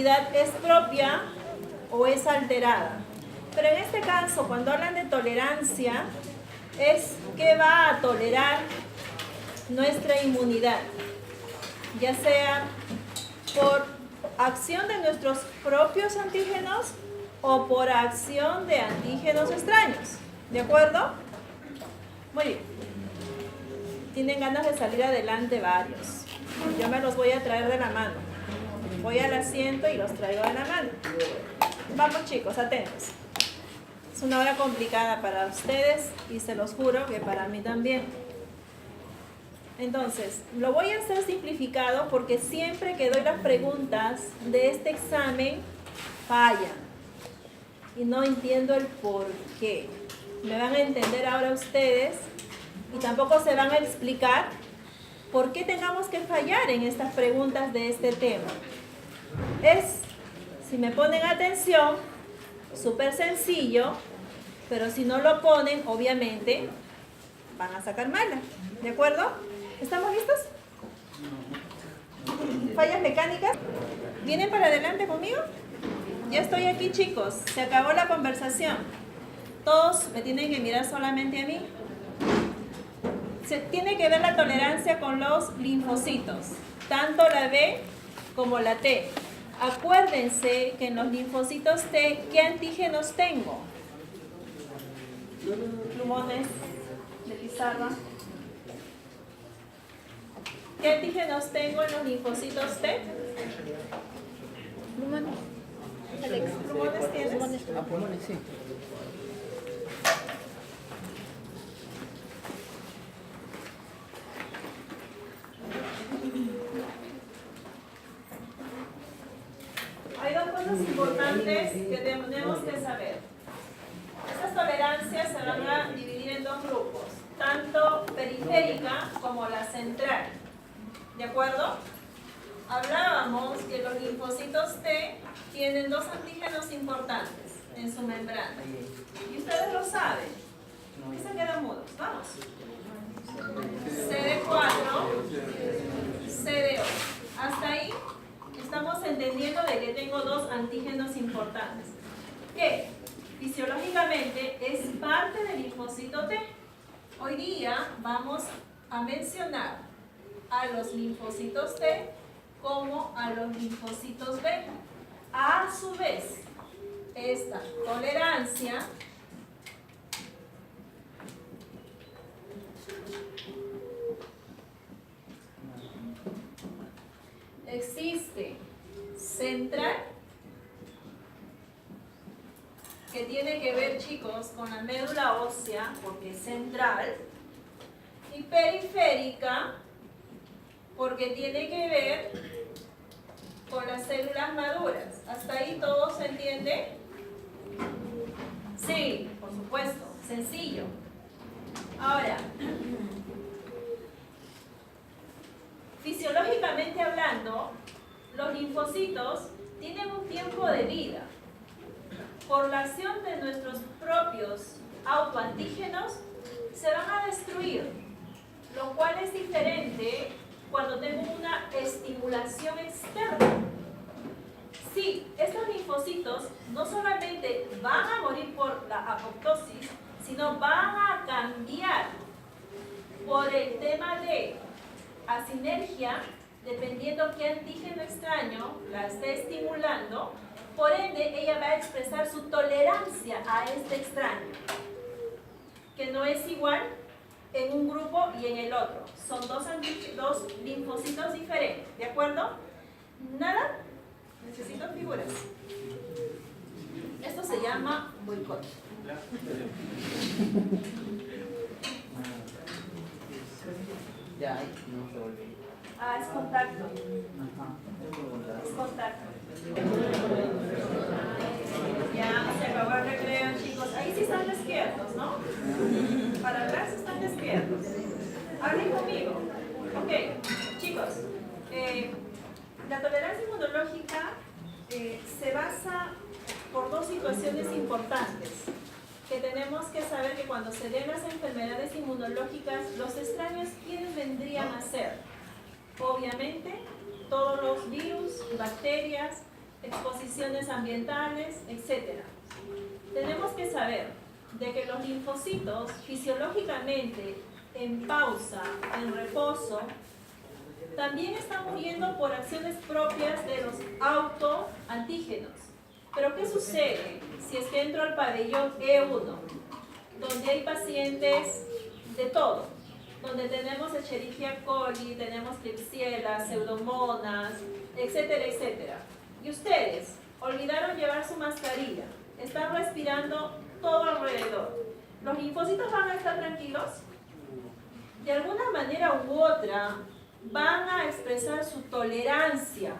inmunidad es propia o es alterada. Pero en este caso, cuando hablan de tolerancia, es qué va a tolerar nuestra inmunidad, ya sea por acción de nuestros propios antígenos o por acción de antígenos extraños. ¿De acuerdo? Muy bien. Tienen ganas de salir adelante varios. Yo me los voy a traer de la mano. Voy al asiento y los traigo de la mano. Vamos chicos, atentos. Es una hora complicada para ustedes y se los juro que para mí también. Entonces, lo voy a hacer simplificado porque siempre que doy las preguntas de este examen fallan. Y no entiendo el por qué. Me van a entender ahora ustedes y tampoco se van a explicar por qué tengamos que fallar en estas preguntas de este tema. Es, si me ponen atención, súper sencillo, pero si no lo ponen, obviamente, van a sacar mala. ¿De acuerdo? ¿Estamos listos? ¿Fallas mecánicas? ¿Vienen para adelante conmigo? Ya estoy aquí, chicos. Se acabó la conversación. Todos me tienen que mirar solamente a mí. Se tiene que ver la tolerancia con los linfocitos, tanto la B como la T. Acuérdense que en los linfocitos T, ¿qué antígenos tengo? Plumones de pizarra. ¿Qué antígenos tengo en los linfocitos T? Plumones. ¿Plumones tienes? Plumones, sí. Hay dos cosas importantes que tenemos que saber. Estas tolerancias se van a dividir en dos grupos, tanto periférica como la central. ¿De acuerdo? Hablábamos que los linfocitos T tienen dos antígenos importantes en su membrana. Y ustedes lo saben. Y se quedan mudos. Vamos. CD4, CD8. Hasta ahí estamos entendiendo de que tengo dos antígenos importantes. Que fisiológicamente es parte del linfocito T. Hoy día vamos a mencionar a los linfocitos T como a los linfocitos B. A su vez, esta tolerancia existe central, que tiene que ver, chicos, con la médula ósea, porque es central, y periférica, porque tiene que ver con las células maduras. ¿Hasta ahí todo se entiende? Sí, por supuesto, sencillo. Ahora, fisiológicamente hablando, los linfocitos tienen un tiempo de vida. Por la acción de nuestros propios autoantígenos, se van a destruir, lo cual es diferente cuando tengo una estimulación externa. Sí, estos linfocitos no solamente van a morir por la apoptosis, sino van a cambiar por el tema de asinergia, dependiendo qué antígeno extraño la esté estimulando. Por ende, ella va a expresar su tolerancia a este extraño, que no es igual en un grupo y en el otro. Son dos linfocitos diferentes, ¿de acuerdo? ¿Nada? Necesito figuras. Esto se llama boicot. Ya, no se volvió. Ah, es contacto. Es contacto. Ya se acabó el recreo, chicos. Ahí sí están despiertos, ¿no? Para hablar sí están despiertos. Hablen conmigo. Ok, chicos. La tolerancia inmunológica se basa por dos situaciones importantes. Que tenemos que saber que cuando se den las enfermedades inmunológicas, los extraños, ¿quiénes vendrían a ser? Obviamente, todos los virus y bacterias exposiciones ambientales, etc. Tenemos que saber de que los linfocitos fisiológicamente en pausa, en reposo, también están muriendo por acciones propias de los autoantígenos. Pero ¿qué sucede si es que entro al pabellón E1, donde hay pacientes de todo? Donde tenemos Escherichia coli, tenemos Klebsiella, Pseudomonas, etcétera, etcétera. Y ustedes olvidaron llevar su mascarilla, están respirando todo alrededor. ¿Los linfocitos van a estar tranquilos? De alguna manera u otra, van a expresar su tolerancia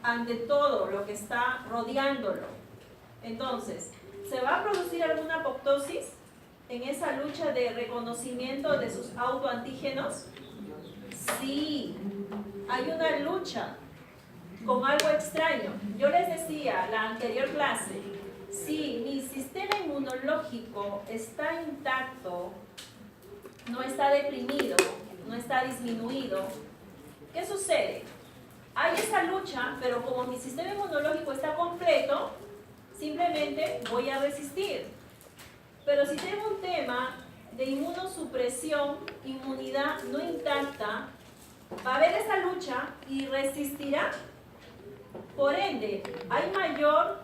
ante todo lo que está rodeándolo. Entonces, ¿se va a producir alguna apoptosis en esa lucha de reconocimiento de sus autoantígenos? Sí, hay una lucha con algo extraño. Yo les decía la anterior clase, si mi sistema inmunológico está intacto, no está deprimido, no está disminuido, ¿qué sucede? Hay esa lucha, pero como mi sistema inmunológico está completo, simplemente voy a resistir. Pero si tengo un tema de inmunosupresión, inmunidad no intacta, va a haber esa lucha y resistirá. Por ende, hay mayor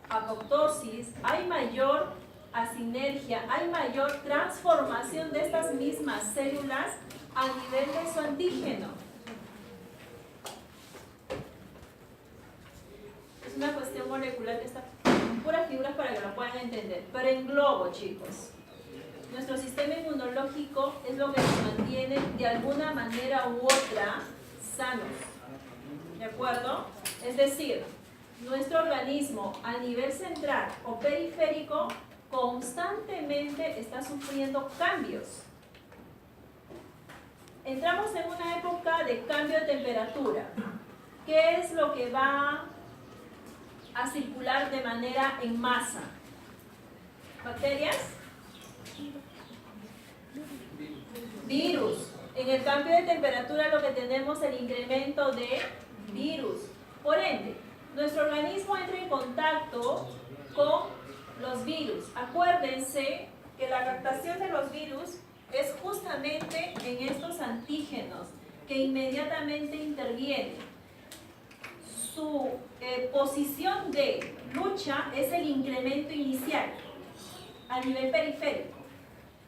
apoptosis, hay mayor asinergia, hay mayor transformación de estas mismas células a nivel de su antígeno. Es una cuestión molecular que está puras figuras para que lo puedan entender. Pero en globo, chicos, nuestro sistema inmunológico es lo que nos mantiene de alguna manera u otra sanos. ¿De acuerdo? Es decir, nuestro organismo a nivel central o periférico constantemente está sufriendo cambios. Entramos en una época de cambio de temperatura. ¿Qué es lo que va a circular de manera en masa? ¿Bacterias? Virus. En el cambio de temperatura lo que tenemos es el incremento de virus. Por ende, nuestro organismo entra en contacto con los virus. Acuérdense que la captación de los virus es justamente en estos antígenos que inmediatamente intervienen. Su posición de lucha es el incremento inicial a nivel periférico.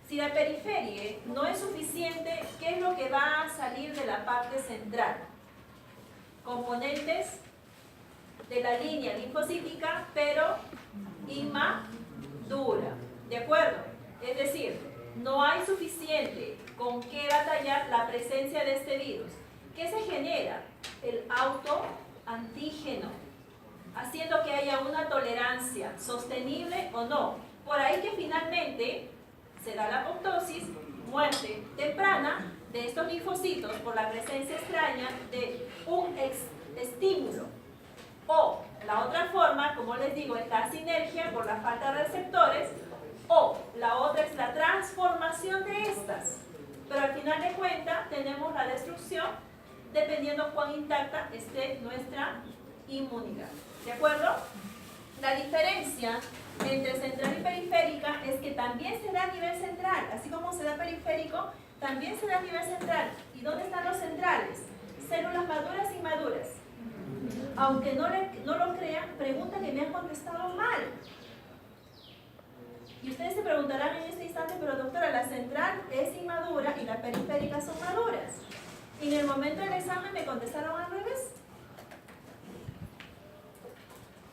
Si la periferia no es suficiente, ¿qué es lo que va a salir de la parte central? Componentes de la línea linfocítica, pero inmadura. ¿De acuerdo? Es decir, no hay suficiente con qué batallar la presencia de este virus. ¿Qué se genera? El autoantígeno, haciendo que haya una tolerancia sostenible o no. Por ahí que finalmente se da la apoptosis, muerte temprana de estos linfocitos por la presencia extraña de un estímulo. O la otra forma, como les digo, es la sinergia por la falta de receptores, o la otra es la transformación de estas. Pero al final de cuentas tenemos la destrucción dependiendo cuán intacta esté nuestra inmunidad. ¿De acuerdo? La diferencia entre central y periférica es que también se da a nivel central, así como se da periférico, también se da a nivel central. ¿Y dónde están los centrales? Células maduras e inmaduras. Aunque no lo crean, pregunta que me han contestado mal. Y ustedes se preguntarán en este instante, pero doctora, la central es inmadura y la periférica son maduras. Y en el momento del examen me contestaron al revés.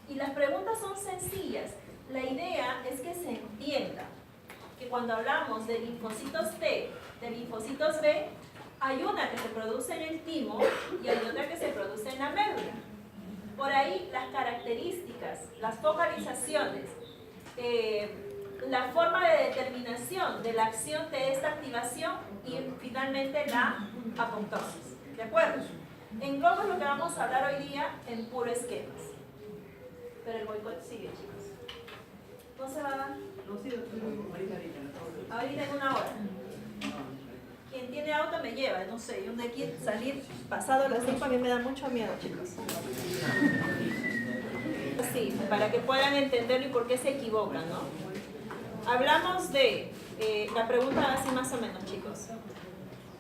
Y las preguntas son sencillas. La idea es que se entienda que cuando hablamos de linfocitos T, de linfocitos B, hay una que se produce en el timo y hay otra que se produce en la médula. Por ahí las características, las focalizaciones, la forma de determinación de la acción de esta activación y finalmente la apoptosis. ¿De acuerdo? En globo es lo que vamos a hablar hoy día en puro esquemas. Pero el boicot sigue, chicos. ¿No se va a dar? No, sí, Ahorita en una hora. Quien tiene auto me lleva, no sé, yo de aquí salir pasado las 5 a mí me da mucho miedo, chicos. así, para que puedan entenderlo y por qué se equivocan, ¿no? Hablamos de, la pregunta va así más o menos, chicos.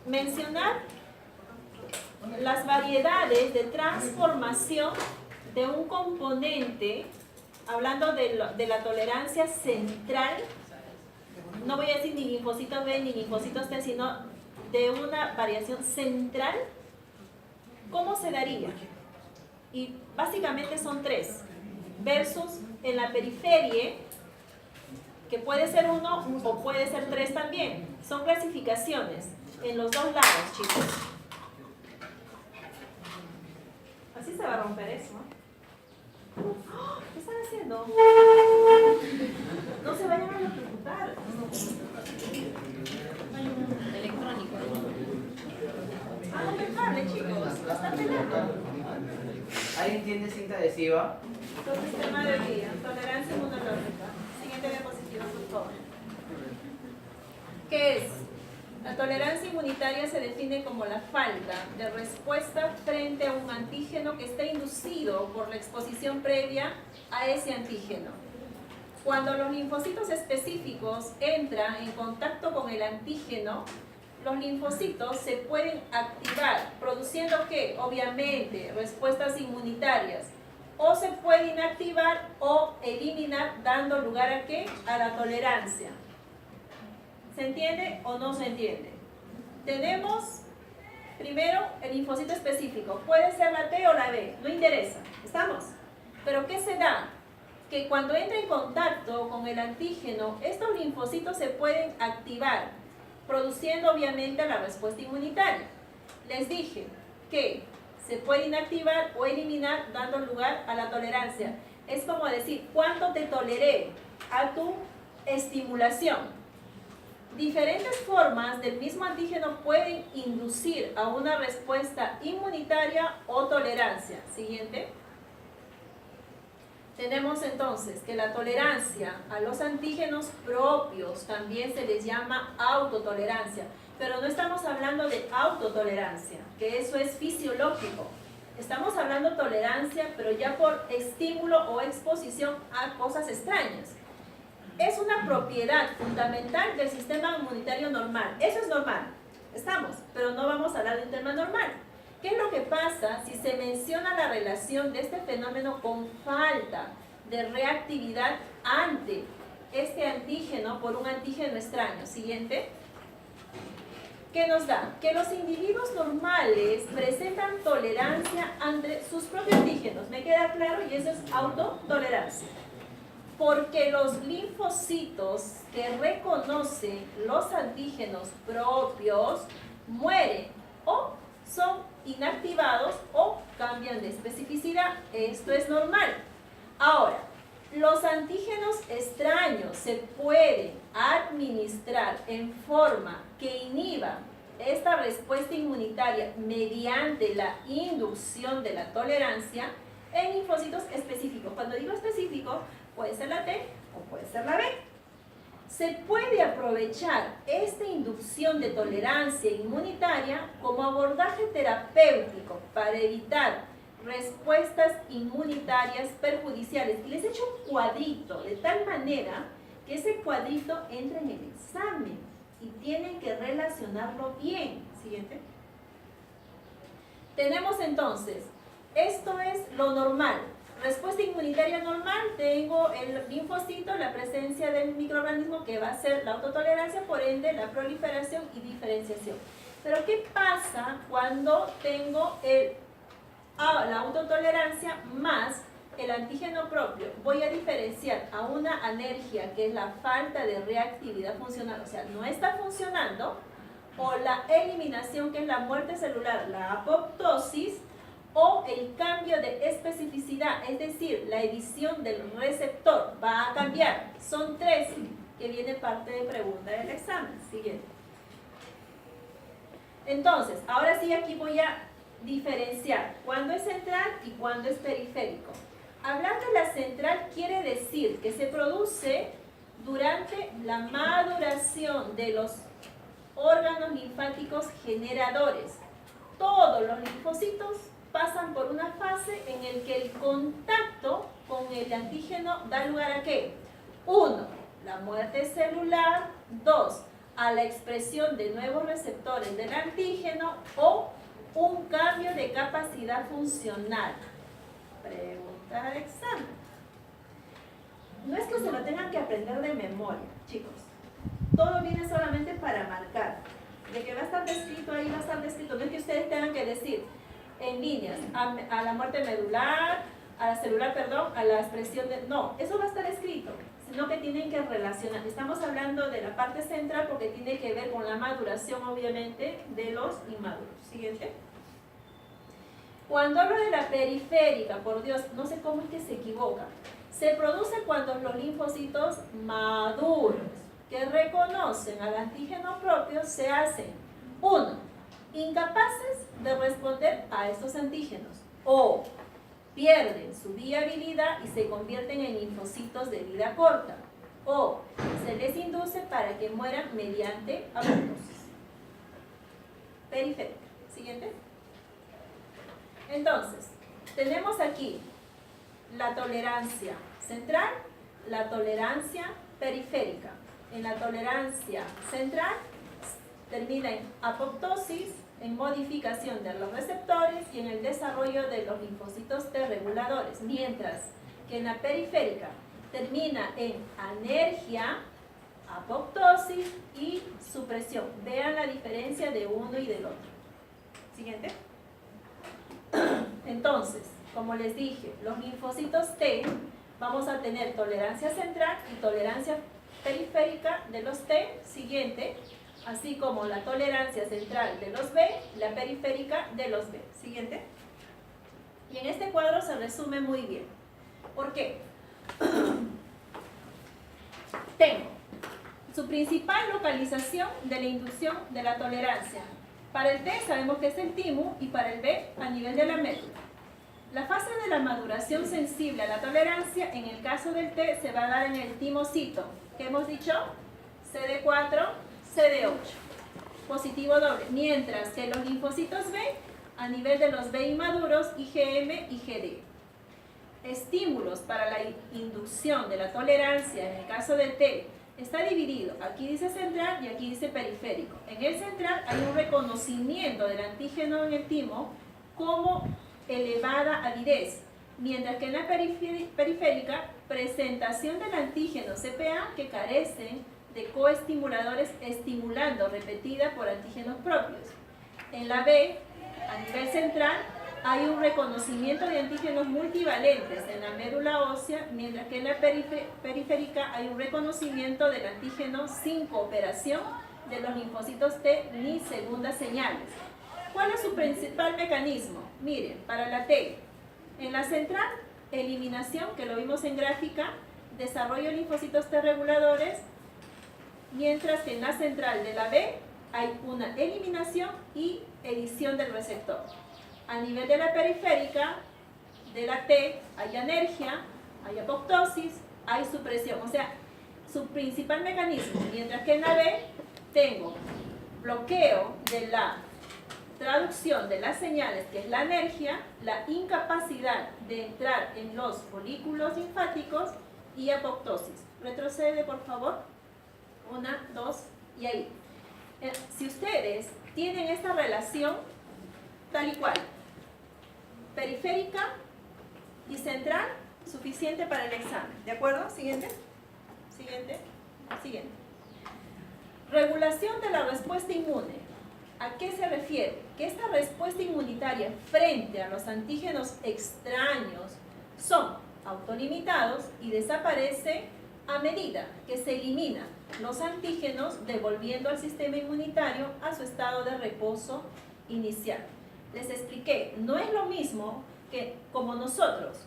Mencionar las variedades de transformación de un componente, hablando de la tolerancia central, no voy a decir ni linfocitos B ni linfocitos T, sino de una variación central, ¿cómo se daría? Y básicamente son tres, versus en la periferia, que puede ser uno o puede ser tres también. Son clasificaciones en los dos lados, chicos. Así se va a romper eso, ¿no? ¿Qué están haciendo? No se vayan a electrocutar. Electrónico. Ah, el cable, chicos. Están peleando. ¿Alguien tiene cinta adhesiva? Su sistema de vida, tolerancia inmunológica. Siguiente diapositiva, por favor. ¿Qué es? La tolerancia inmunitaria se define como la falta de respuesta frente a un antígeno que está inducido por la exposición previa a ese antígeno. Cuando los linfocitos específicos entran en contacto con el antígeno, los linfocitos se pueden activar, produciendo ¿qué? Obviamente, respuestas inmunitarias. O se puede inactivar o eliminar, dando lugar ¿a qué? A la tolerancia. ¿Se entiende o no se entiende? Tenemos primero el linfocito específico. Puede ser la T o la B, no interesa. ¿Estamos? Pero ¿qué se da? Que cuando entra en contacto con el antígeno, estos linfocitos se pueden activar, produciendo obviamente la respuesta inmunitaria. Les dije que se puede inactivar o eliminar, dando lugar a la tolerancia. Es como decir, ¿cuánto te toleré a tu estimulación? Diferentes formas del mismo antígeno pueden inducir a una respuesta inmunitaria o tolerancia. Siguiente. Tenemos entonces que la tolerancia a los antígenos propios también se les llama autotolerancia, pero no estamos hablando de autotolerancia, que eso es fisiológico. Estamos hablando de tolerancia, pero ya por estímulo o exposición a cosas extrañas. Es una propiedad fundamental del sistema inmunitario normal. Eso es normal, estamos, pero no vamos a hablar de un tema normal. ¿Qué es lo que pasa si se menciona la relación de este fenómeno con falta de reactividad ante este antígeno por un antígeno extraño? Siguiente. ¿Qué nos da? Que los individuos normales presentan tolerancia ante sus propios antígenos. ¿Me queda claro? Y eso es autotolerancia. Porque los linfocitos que reconocen los antígenos propios mueren o son inactivados o cambian de especificidad. Esto es normal. Ahora, los antígenos extraños se pueden administrar en forma que inhiba esta respuesta inmunitaria mediante la inducción de la tolerancia en linfocitos específicos. Cuando digo específico, puede ser la T o puede ser la B. Se puede aprovechar esta inducción de tolerancia inmunitaria como abordaje terapéutico para evitar respuestas inmunitarias perjudiciales. Y les he hecho un cuadrito de tal manera que ese cuadrito entra en el examen y tienen que relacionarlo bien. Siguiente. Tenemos entonces, esto es lo normal. Respuesta inmunitaria normal, tengo el linfocito, la presencia del microorganismo que va a ser la autotolerancia, por ende la proliferación y diferenciación. Pero ¿qué pasa cuando tengo la autotolerancia más el antígeno propio? Voy a diferenciar a una anergia, que es la falta de reactividad funcional, o sea, no está funcionando, o la eliminación, que es la muerte celular, la apoptosis, o el cambio de especificidad, es decir, la edición del receptor va a cambiar. Son tres que viene parte de pregunta del examen. Siguiente. Entonces, ahora sí aquí voy a diferenciar cuándo es central y cuándo es periférico. Hablar de la central quiere decir que se produce durante la maduración de los órganos linfáticos generadores. Todos los linfocitos pasan por una fase en el que el contacto con con el antígeno da lugar a ¿qué? 1. La muerte celular. 2. A la expresión de nuevos receptores del antígeno o un cambio de capacidad funcional. Pregunta de examen. No es que se lo tengan que aprender de memoria, chicos. Todo viene solamente para marcar. De que va a estar descrito ahí, va a estar descrito. No es que ustedes tengan que decir en líneas, a la muerte medular, a la celular, perdón, a la expresión de... No, eso va a estar escrito, sino que tienen que relacionar. Estamos hablando de la parte central porque tiene que ver con la maduración, obviamente, de los inmaduros. Siguiente. Cuando hablo de la periférica, por Dios, no sé cómo es que se equivoca. Se produce cuando los linfocitos maduros que reconocen al antígeno propio se hacen, 1, incapaces de responder a estos antígenos o pierden su viabilidad y se convierten en linfocitos de vida corta o se les induce para que mueran mediante apoptosis. Periférica. Siguiente. Entonces, tenemos aquí la tolerancia central, la tolerancia periférica. En la tolerancia central termina en apoptosis, en modificación de los receptores y en el desarrollo de los linfocitos T reguladores, mientras que en la periférica termina en anergia, apoptosis y supresión. Vean la diferencia de uno y del otro. Siguiente. Entonces, como les dije, los linfocitos T, vamos a tener tolerancia central y tolerancia periférica de los T, siguiente, así como la tolerancia central de los B, la periférica de los B, siguiente. Y en este cuadro se resume muy bien. ¿Por qué? Tengo su principal localización de la inducción de la tolerancia. Para el T sabemos que es el timo y para el B a nivel de la médula. La fase de la maduración sensible a la tolerancia, en el caso del T, se va a dar en el timocito. ¿Qué hemos dicho? CD4, CD8. Positivo doble. Mientras que los linfocitos B, a nivel de los B inmaduros, IgM y GD. Estímulos para la inducción de la tolerancia, en el caso del T, está dividido. Aquí dice central y aquí dice periférico. En el central hay un reconocimiento del antígeno en el timo como elevada avidez, mientras que en la periférica, presentación del antígeno CPA que carecen de coestimuladores estimulando repetida por antígenos propios. En la B, a nivel central, hay un reconocimiento de antígenos multivalentes en la médula ósea, mientras que en la periférica hay un reconocimiento del antígeno sin cooperación de los linfocitos T ni segundas señales. ¿Cuál es su principal mecanismo? Miren, para la T, en la central, eliminación, que lo vimos en gráfica, desarrollo de linfocitos T reguladores, mientras que en la central de la B hay una eliminación y edición del receptor. A nivel de la periférica, de la T, hay anergia, hay apoptosis, hay supresión. O sea, su principal mecanismo, mientras que en la B tengo bloqueo de la traducción de las señales, que es la anergia, la incapacidad de entrar en los folículos linfáticos y apoptosis. Retrocede, por favor. 1, 2, y ahí. Si ustedes tienen esta relación tal y cual, periférica y central, suficiente para el examen. ¿De acuerdo? Siguiente. Siguiente. Siguiente. Regulación de la respuesta inmune. ¿A qué se refiere? Que esta respuesta inmunitaria frente a los antígenos extraños son autolimitados y desaparece a medida que se eliminan los antígenos, devolviendo al sistema inmunitario a su estado de reposo inicial. Les expliqué, no es lo mismo que como nosotros,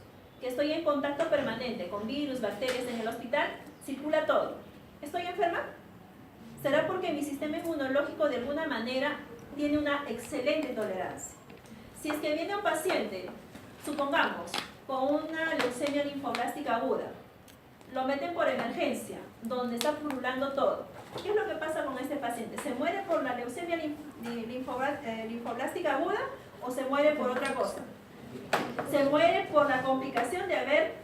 que estoy en contacto permanente con virus, bacterias en el hospital, circula todo. ¿Estoy enferma? Será porque mi sistema inmunológico de alguna manera tiene una excelente tolerancia. Si es que viene un paciente, supongamos, con una leucemia linfoblástica aguda, lo meten por emergencia, donde está pululando todo. ¿Qué es lo que pasa con este paciente? ¿Se muere por la leucemia linfoblástica aguda o se muere por otra cosa? Se muere por la complicación de haber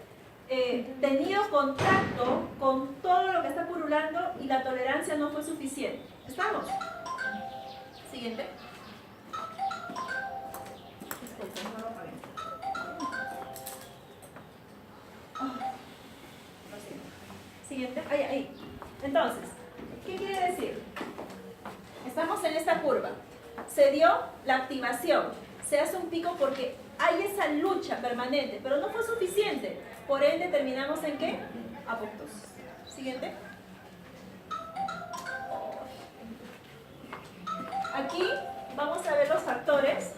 tenido contacto con todo lo que está purulando y la tolerancia no fue suficiente. ¿Estamos? Siguiente. Disculpen, no lo apagué. Siguiente. Ahí. Entonces, ¿qué quiere decir? Estamos en esta curva. Se dio la activación. Se hace un pico porque hay esa lucha permanente, pero no fue suficiente. Por ende, terminamos en ¿qué? Apoptosis. Siguiente. Aquí vamos a ver los factores.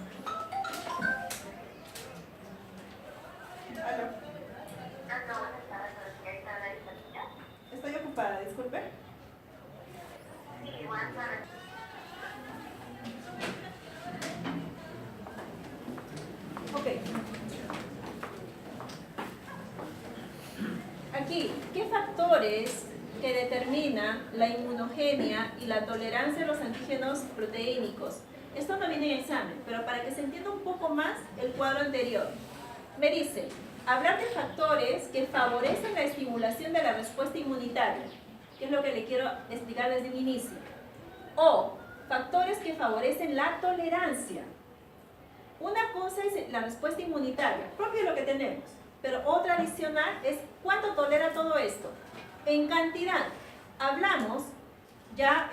Estoy ocupada, disculpe. Ok. Aquí, ¿qué factores que determinan la inmunogenia y la tolerancia a los antígenos proteínicos? Esto no viene en examen, pero para que se entienda un poco más el cuadro anterior. Me dice, hablar de factores que favorecen la estimulación de la respuesta inmunitaria, que es lo que le quiero explicar desde un inicio. O factores que favorecen la tolerancia. Una cosa es la respuesta inmunitaria, propio de lo que tenemos, pero otra adicional es cuánto tolera todo esto. En cantidad, hablamos ya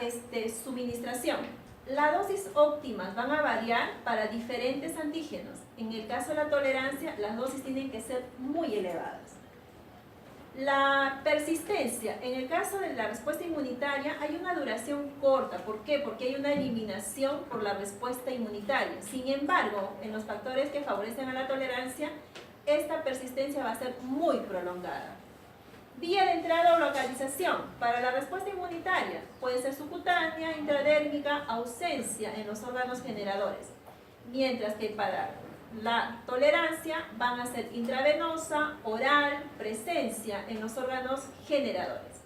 suministración. Las dosis óptimas van a variar para diferentes antígenos. En el caso de la tolerancia, las dosis tienen que ser muy elevadas. La persistencia, en el caso de la respuesta inmunitaria, hay una duración corta. ¿Por qué? Porque hay una eliminación por la respuesta inmunitaria. Sin embargo, en los factores que favorecen a la tolerancia, esta persistencia va a ser muy prolongada. Vía de entrada o localización. Para la respuesta inmunitaria, puede ser subcutánea, intradérmica, ausencia en los órganos generadores. Mientras que para la tolerancia van a ser intravenosa, oral, presencia en los órganos generadores.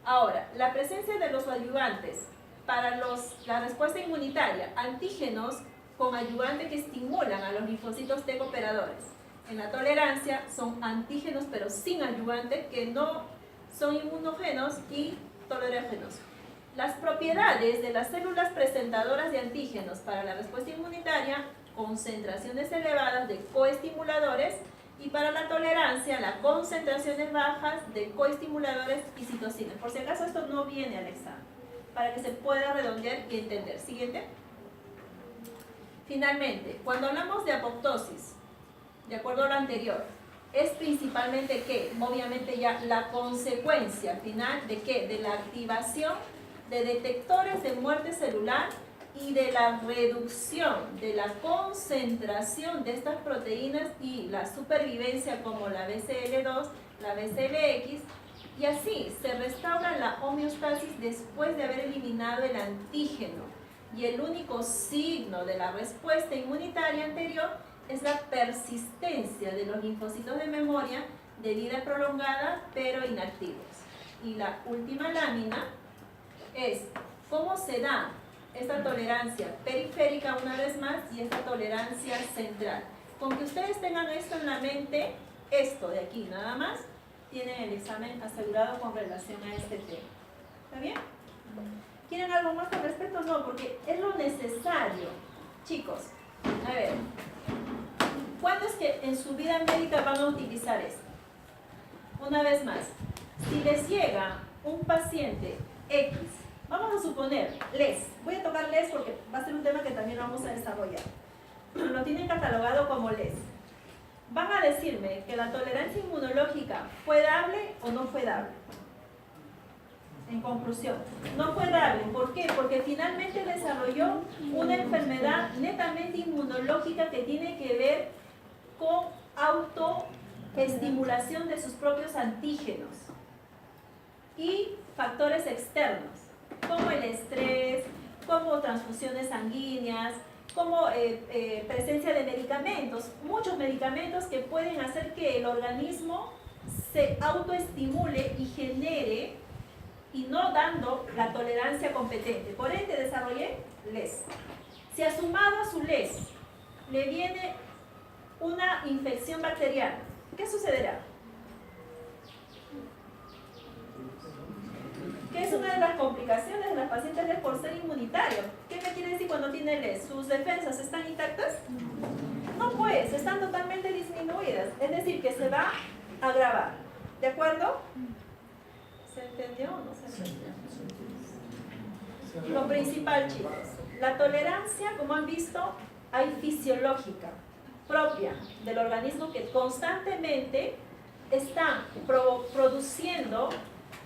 Ahora, la presencia de los ayudantes para la respuesta inmunitaria, antígenos con ayudante que estimulan a los linfocitos T cooperadores. En la tolerancia son antígenos pero sin ayudante que no son inmunógenos y tolerógenos. Las propiedades de las células presentadoras de antígenos para la respuesta inmunitaria, concentraciones elevadas de coestimuladores, y para la tolerancia, las concentraciones bajas de coestimuladores y citocinas. Por si acaso esto no viene al examen, para que se pueda redondear y entender. Siguiente. Finalmente, cuando hablamos de apoptosis, de acuerdo a lo anterior, es principalmente ¿qué? Obviamente ya la consecuencia final de ¿qué? De la activación de detectores de muerte celular y de la reducción de la concentración de estas proteínas y la supervivencia como la BCL2, la BCLX, y así se restaura la homeostasis después de haber eliminado el antígeno. Y el único signo de la respuesta inmunitaria anterior es la persistencia de los linfocitos de memoria de vida prolongada pero inactivos. Y la última lámina es cómo se da esta tolerancia periférica una vez más y esta tolerancia central. Con que ustedes tengan esto en la mente, esto de aquí nada más, tienen el examen asegurado con relación a este tema. ¿Está bien? ¿Quieren algo más al respecto? No, porque es lo necesario. Chicos, a ver, ¿cuándo es que en su vida médica van a utilizar esto? Una vez más, si les llega un paciente X, vamos a suponer, les, voy a tocar les porque va a ser un tema que también vamos a desarrollar. Lo tienen catalogado como les. Van a decirme que la tolerancia inmunológica fue dable o no fue dable. En conclusión, no fue dable. ¿Por qué? Porque finalmente desarrolló una enfermedad netamente inmunológica que tiene que ver con autoestimulación de sus propios antígenos y factores externos, como el estrés, como transfusiones sanguíneas, como presencia de medicamentos, muchos medicamentos que pueden hacer que el organismo se autoestimule y genere, y no dando la tolerancia competente. Por ende desarrollé les. Si sumado a su les le viene una infección bacteriana, ¿qué sucederá? están intactas? No pues, están totalmente disminuidas. Es decir, que se va a agravar. ¿De acuerdo? ¿Se entendió o no se entendió? Lo principal, chicos, la tolerancia, como han visto, hay fisiológica, propia del organismo que constantemente está produciendo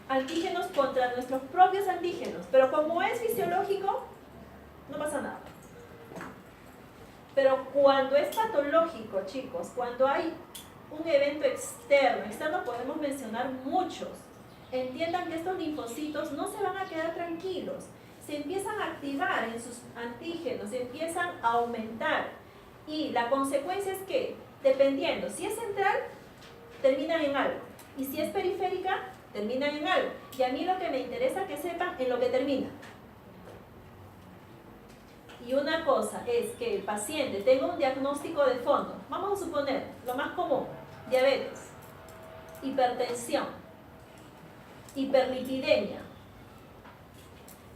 antígenos contra nuestros propios antígenos, pero como es fisiológico, no pasa nada. Pero cuando es patológico, chicos, cuando hay un evento externo podemos mencionar muchos, entiendan que estos linfocitos no se van a quedar tranquilos, se empiezan a activar en sus antígenos, se empiezan a aumentar, y la consecuencia es que, dependiendo, si es central, terminan en algo, y si es periférica, terminan en algo. Y a mí lo que me interesa que sepan en lo que termina. Y una cosa es que el paciente tenga un diagnóstico de fondo. Vamos a suponer, lo más común, diabetes, hipertensión, hiperlipidemia.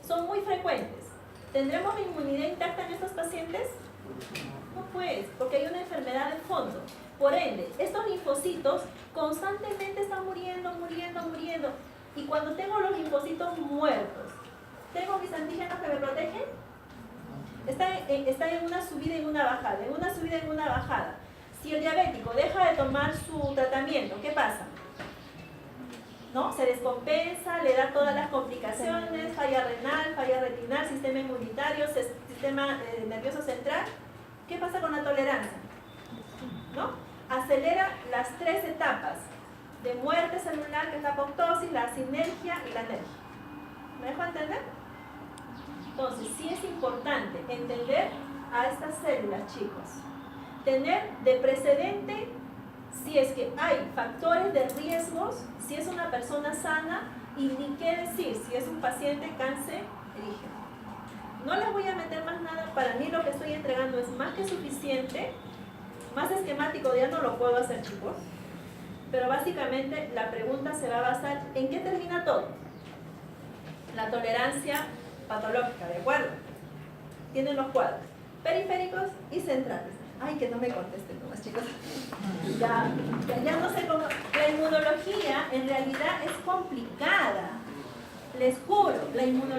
Son muy frecuentes. ¿Tendremos inmunidad intacta en estos pacientes? No pues, porque hay una enfermedad de fondo. Por ende, estos linfocitos constantemente están muriendo. Y cuando tengo los linfocitos muertos, ¿tengo mis antígenos que me protegen? Están en una subida y en una bajada, en una subida y en una bajada. Si el diabético deja de tomar su tratamiento, ¿qué pasa? ¿No? Se descompensa, le da todas las complicaciones, falla renal, falla retinal, sistema inmunitario, sistema nervioso central. ¿Qué pasa con la tolerancia? ¿No? Acelera las 3 etapas de muerte celular, que es la apoptosis, la sinergia y la anergia. ¿Me dejo entender? Entonces, sí es importante entender a estas células, chicos. Tener de precedente si es que hay factores de riesgos, si es una persona sana, y ni qué decir si es un paciente cancerígeno. No les voy a meter más nada, para mí lo que estoy entregando es más que suficiente. Más esquemático ya no lo puedo hacer, chicos. Pero básicamente la pregunta se va a basar en qué termina todo. La tolerancia patológica, ¿de acuerdo? Tienen los cuadros periféricos y centrales. Ay, que no me contesten nomás, chicos. Ya no sé cómo. La inmunología en realidad es complicada. Les juro, la inmunología